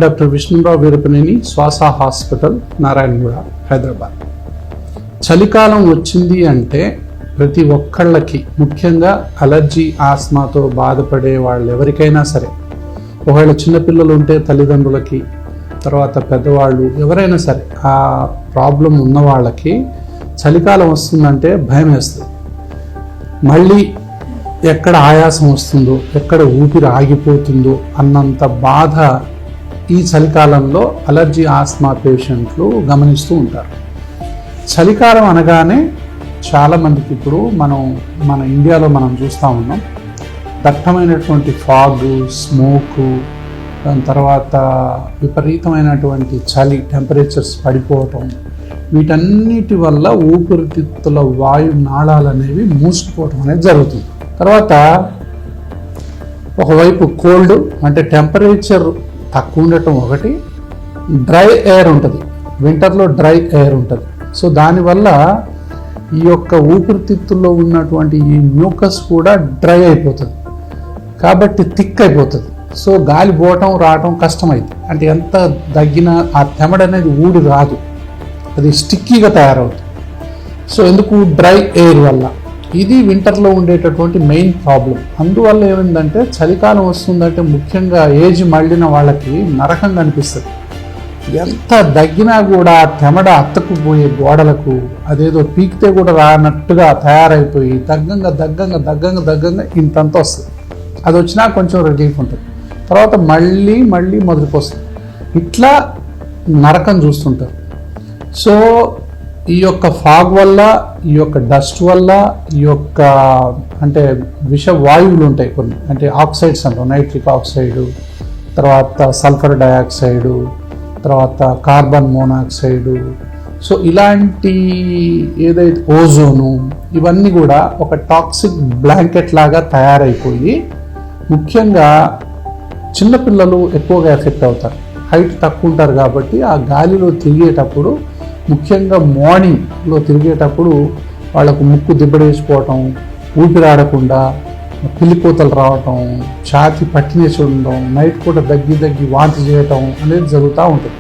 Doctor Vishnu Rao Veerapaneni శ్వాస hospital, Narayanguda, Hyderabad. చలికాలం వచ్చింది అంటే ప్రతి ఒక్కళ్ళకి, ముఖ్యంగా అలర్జీ ఆస్మాతో బాధపడే వాళ్ళు ఎవరికైనా సరే, ఒకవేళ చిన్నపిల్లలు ఉంటే తల్లిదండ్రులకి, తర్వాత పెద్దవాళ్ళు ఎవరైనా సరే ఆ ప్రాబ్లం ఉన్న వాళ్ళకి చలికాలం వస్తుందంటే భయం వేస్తుంది. మళ్ళీ ఎక్కడ ఆయాసం వస్తుందో, ఎక్కడ ఊపిరి ఆగిపోతుందో అన్నంత బాధ ఈ చలికాలంలో అలర్జీ ఆస్మా పేషెంట్లు గమనిస్తూ ఉంటారు. చలికాలం అనగానే చాలామందికి ఇప్పుడు మన ఇండియాలో మనం చూస్తూ ఉన్నాం, దట్టమైనటువంటి ఫాగ్, స్మోకు, దాని తర్వాత విపరీతమైనటువంటి చలి, టెంపరేచర్స్ పడిపోవటం, వీటన్నిటి వల్ల ఊపిరితిత్తుల వాయు నాళాలు అనేవి మూసుకుపోవటం అనేది జరుగుతుంది. తర్వాత ఒకవైపు కోల్డ్ అంటే టెంపరేచర్ తక్కువ ఉండటం ఒకటి, డ్రై ఎయిర్ ఉంటుంది, వింటర్లో డ్రై ఎయిర్ ఉంటుంది. సో దానివల్ల ఈ యొక్క ఊపిరితిత్తుల్లో ఉన్నటువంటి ఈ మ్యూకస్ కూడా డ్రై అయిపోతుంది, కాబట్టి థిక్ అయిపోతుంది. సో గాలి పోవటం రావటం కష్టమైంది. అంటే ఎంత దగ్గినా ఆ తెమడ అనేది ఊడి రాదు, అది స్టిక్కీగా తయారవుతుంది. సో ఎందుకు? డ్రై ఎయిర్ వల్ల. ఇది వింటర్లో ఉండేటటువంటి మెయిన్ ప్రాబ్లం. అందువల్ల ఏమైందంటే చలికాలం వస్తుందంటే ముఖ్యంగా ఏజ్ మళ్ళిన వాళ్ళకి నరకంగా అనిపిస్తుంది. ఎంత దగ్గినా కూడా తెమడ అత్తకుపోయే గోడలకు అదేదో పీకితే కూడా రానట్టుగా తయారైపోయి దగ్గంగా ఇంతంత వస్తుంది. అది వచ్చినా కొంచెం రిలీఫ్ ఉంటుంది, తర్వాత మళ్ళీ మొదటికి వస్తుంది. ఇట్లా నరకం చూస్తుంటారు. సో ఈ యొక్క ఫాగ్ వల్ల, ఈ యొక్క డస్ట్ వల్ల, ఈ యొక్క అంటే విష వాయువులు ఉంటాయి కొన్ని, అంటే ఆక్సైడ్స్ అంటాం, నైట్రిక్ ఆక్సైడు, తర్వాత సల్ఫర్ డయాక్సైడు, తర్వాత కార్బన్ మోనాక్సైడు. సో ఇలాంటి ఏదైతే ఓజోను, ఇవన్నీ కూడా ఒక టాక్సిక్ బ్లాంకెట్ లాగా తయారైపోయి ముఖ్యంగా చిన్నపిల్లలు ఎక్కువగా ఎఫెక్ట్ అవుతారు. హైట్ తక్కువ ఉంటారు కాబట్టి ఆ గాలిలో తిరిగేటప్పుడు, ముఖ్యంగా మార్నింగ్లో తిరిగేటప్పుడు వాళ్ళకు ముక్కు దిబ్బడేసిపోవటం, ఊపిరాడకుండా పిల్లిపోతలు రావటం, ఛాతి పట్టినేసి ఉండడం, నైట్ కూడా దగ్గి వాంతి చేయటం అనేది జరుగుతూ ఉంటుంది.